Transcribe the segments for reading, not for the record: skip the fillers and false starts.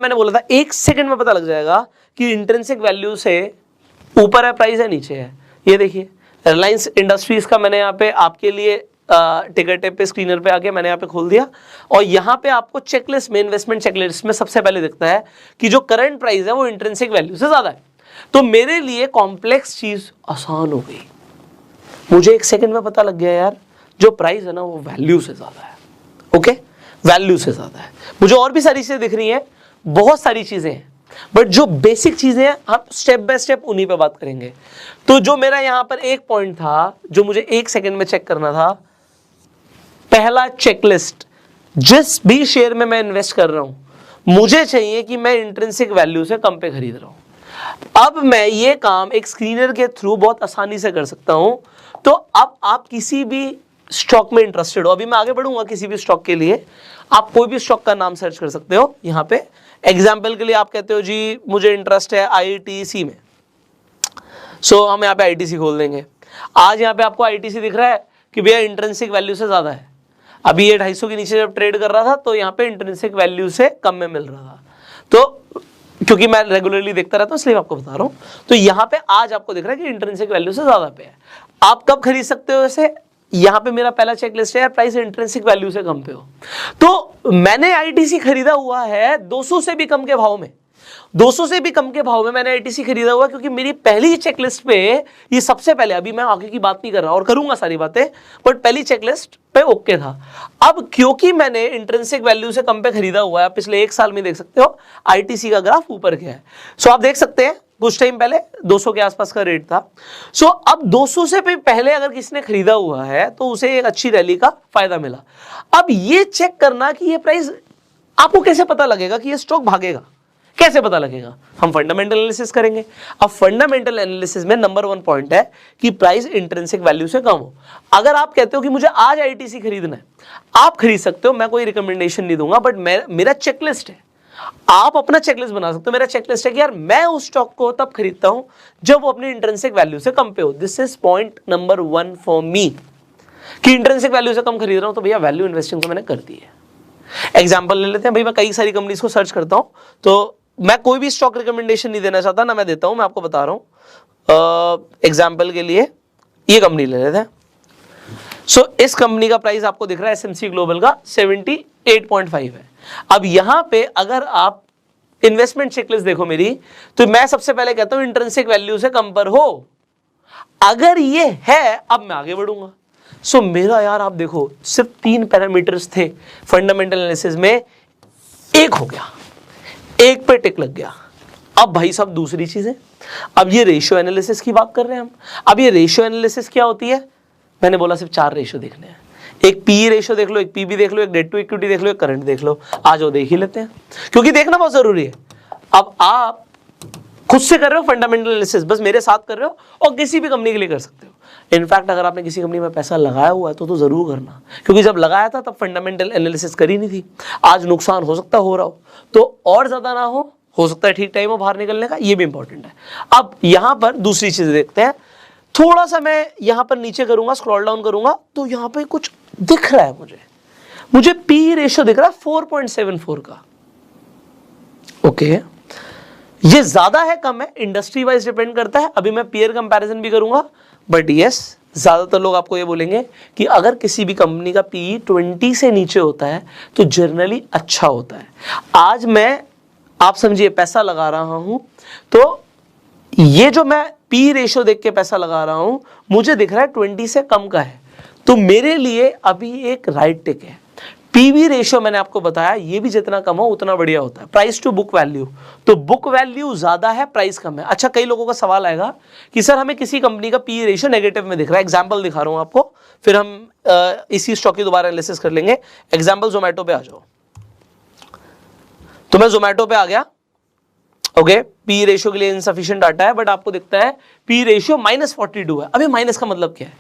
मैंने बोला था 1 सेकंड में पता लग जाएगा कि इंट्रिंसिक वैल्यू से ऊपर है प्राइस है नीचे है। ये देखिए रिलायंस इंडस्ट्रीज का मैंने यहाँ पे आपके लिए टिकर टेप पे स्क्रीनर पे आके मैंने यहाँ पे खोल दिया और यहाँ पे आपको चेकलिस्ट में इन्वेस्टमेंट चेकलिस्ट में सबसे पहले दिखता है कि जो करंट प्राइस है वो इंट्रिंसिक वैल्यू से ज्यादा है। तो मेरे लिए कॉम्प्लेक्स चीज आसान हो गई, मुझे 1 सेकंड में पता लग गया यार जो प्राइस है ना वो वैल्यू से ज्यादा है। ओके, वैल्यू से ज्यादा है। मुझे और भी सारी चीजें दिख रही हैं, बहुत सारी चीजें हैं, बट जो बेसिक चीजें हैं हम स्टेप बाय स्टेप उन्हीं पे बात करेंगे। तो जो मेरा यहां पर एक पॉइंट था जो मुझे 1 सेकंड में चेक करना था, पहला चेकलिस्ट, जिस भी शेयर में मैं इन्वेस्ट कर रहा हूं मुझे चाहिए कि मैं इंट्रिंसिक वैल्यू से कम पे खरीद रहा हूं। अब मैं ये काम एक स्क्रीनर के थ्रू बहुत आसानी से कर सकता हूं। तो अब आप किसी भी स्टॉक में इंटरेस्टेड हो, अभी मैं आगे बढ़ूंगा किसी भी स्टॉक के लिए, आप कोई भी स्टॉक का नाम सर्च कर सकते हो। यहां पे एग्जाम्पल के लिए आप कहते हो जी मुझे इंटरेस्ट है आईटीसी में, सो हम यहाँ पे आईटीसी खोल देंगे। आज यहाँ पे आपको आईटीसी दिख रहा है कि भैया इंट्रिंसिक वैल्यू से ज्यादा है। अभी ये 250 के नीचे जब ट्रेड कर रहा था तो यहाँ पे इंट्रिंसिक वैल्यू से कम में मिल रहा था। तो क्योंकि मैं रेगुलरली देखता रहता हूँ इसलिए आपको बता रहा हूँ। तो यहाँ पे आज आपको दिख रहा है कि इंट्रिंसिक वैल्यू से ज्यादा पे है। आप कब खरीद सकते हो इसे? यहाँ पे मेरा पहला चेकलिस्ट है प्राइस इंट्रिंसिक वैल्यू से कम पे हो। तो मैंने आईटीसी खरीदा हुआ है 200 से भी कम के भाव में, 200 से भी कम के भाव में मैंने आईटीसी खरीदा हुआ क्योंकि मेरी पहली चेकलिस्ट पे ये सबसे पहले, अभी मैं आगे की बात नहीं कर रहा और करूंगा सारी बातें, बट पहली चेकलिस्ट पे ओके था। अब क्योंकि मैंने इंट्रिंसिक वैल्यू से कम पे खरीदा हुआ है, पिछले 1 साल में देख सकते हो आईटीसी का ग्राफ ऊपर गया है। सो आप देख सकते हैं कुछ टाइम पहले 200 के आसपास का रेट था। सो अब 200 से भी पहले अगर किसी ने खरीदा हुआ है तो उसे एक अच्छी रैली का फायदा मिला। अब ये चेक करना कि ये प्राइस, आपको कैसे पता लगेगा कि ये स्टॉक भागेगा, कैसे पता लगेगा? हम फंडामेंटल एनालिसिस करेंगे। अब फंडामेंटल एनालिसिस में नंबर 1 पॉइंट है कि प्राइस इंट्रिंसिक वैल्यू से कम हो। अगर आप कहते हो कि मुझे आज आईटीसी खरीदना है, आप खरीद सकते हो, मैं कोई रिकमेंडेशन नहीं दूंगा, बट मेरा चेकलिस्ट है, आप अपना चेकलिस्ट बना सकते हो। मेरा चेकलिस्ट है कि यार मैं उस स्टॉक को तब खरीदता हूं जब वो अपनी इंट्रिंसिक वैल्यू से कम पे हो। This is point number 1 for me कि इंट्रिंसिक वैल्यू से कम खरीद रहा हूं तो भैया वैल्यू इन्वेस्टिंग तो मैंने कर दी है। एग्जांपल ले लेते हैं भाई, मैं कई सारी कंपनीज को सर्च करता हूं, तो मैं कोई भी स्टॉक रिकमेंडेशन नहीं देना चाहता, ना मैं देता हूं, मैं आपको बता रहा हूं। एग्जांपल के लिए ये कंपनी ले लेते हैं। सो इस कंपनी का प्राइस आपको दिख रहा है एसएमसी ग्लोबल का 78.5 है। अब यहां पे अगर आप इन्वेस्टमेंट चेकलिस्ट देखो मेरी, तो मैं सबसे पहले कहता हूं इंट्रिंसिक वैल्यू से कम पर हो। अगर ये है अब मैं आगे बढ़ूंगा। सो मेरा यार आप देखो सिर्फ 3 पैरामीटर्स थे फंडामेंटल एनालिसिस में, एक हो गया, एक पे टिक लग गया। अब भाई साहब दूसरी चीज है, अब ये रेशियो एनालिसिस की बात कर रहे हैं हम। अब ये रेशियो एनालिसिस क्या होती है? मैंने बोला सिर्फ 4 रेशियो देखने हैं। एक पी रेशियो देख लो, एक पीबी देख लो, एक डेट टू इक्विटी देख लो, एक करंट देख लो। आज वो देख ही लेते हैं क्योंकि देखना बहुत जरूरी है। अब आप खुद से कर रहे हो फंडामेंटल एनालिसिस, बस मेरे साथ कर रहे हो, और किसी भी कंपनी के लिए कर सकते हो। इनफैक्ट अगर आपने किसी कंपनी में पैसा लगाया हुआ है तो जरूर करना, क्योंकि जब लगाया था तब फंडामेंटल एनालिसिस करी नहीं थी। आज नुकसान हो सकता हो रहा हो तो और ज्यादा ना हो सकता है ठीक टाइम हो बाहर निकलने का, ये भी इंपॉर्टेंट है। अब यहां पर दूसरी चीज देखते हैं, थोड़ा सा मैं यहां पर नीचे करूंगा, स्क्रॉल डाउन करूंगा, तो यहां पे कुछ दिख रहा है मुझे पी रेशियो दिख रहा है 4.74 का। ओके, ये ज्यादा है कम है, इंडस्ट्री वाइज डिपेंड करता है। अभी मैं पीयर कंपैरिजन भी करूंगा, बट यस ज्यादातर लोग आपको ये बोलेंगे कि अगर किसी भी कंपनी का पी 20 से नीचे होता है तो जनरली अच्छा होता है। आज मैं, आप समझिए, पैसा लगा रहा हूं, तो ये जो मैं पी रेशियो देख के पैसा लगा रहा हूं, मुझे दिख रहा है 20 से कम का है, तो मेरे लिए अभी एक राइट टिक है। पीवी रेशियो मैंने आपको बताया, ये भी जितना कम हो उतना बढ़िया होता है। प्राइस टू बुक वैल्यू, तो बुक वैल्यू ज्यादा है, प्राइस कम है। अच्छा, कई लोगों का सवाल आएगा कि सर हमें किसी कंपनी का पी रेशियो नेगेटिव में दिख रहा है। एग्जांपल दिखा रहा हूं आपको, फिर हम इसी स्टॉक की दोबारा एनालिसिस कर लेंगे। एग्जांपल जोमेटो पे आ जाओ, तो मैं जोमेटो पे आ गया। ओके, पी रेशियो के लिए इनसफिशिएंट डाटा है, बट आपको दिखता है पी रेशियो -42 है। अभी माइनस का मतलब क्या है?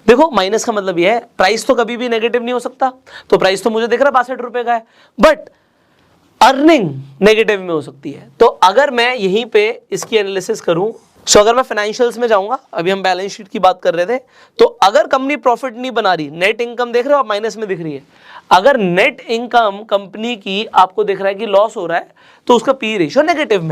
देखो, माइनस का मतलब यह है प्राइस तो कभी भी नेगेटिव नहीं हो सकता, तो प्राइस तो मुझे दिख रहा है 62 रुपए का है, बट अर्निंग नेगेटिव में हो सकती है। तो अगर मैं यहीं पे इसकी एनालिसिस करूं, सो अगर मैं फाइनेंशियल्स में जाऊंगा, अभी हम बैलेंस शीट की बात कर रहे थे, तो अगर कंपनी प्रॉफिट नहीं बना रही, नेट इनकम देख रहे हो आप माइनस में दिख रही है, अगर नेट इनकम कंपनी की आपको दिख रहा है कि लॉस हो रहा है तो उसका पी रेशियो नेगेटिव में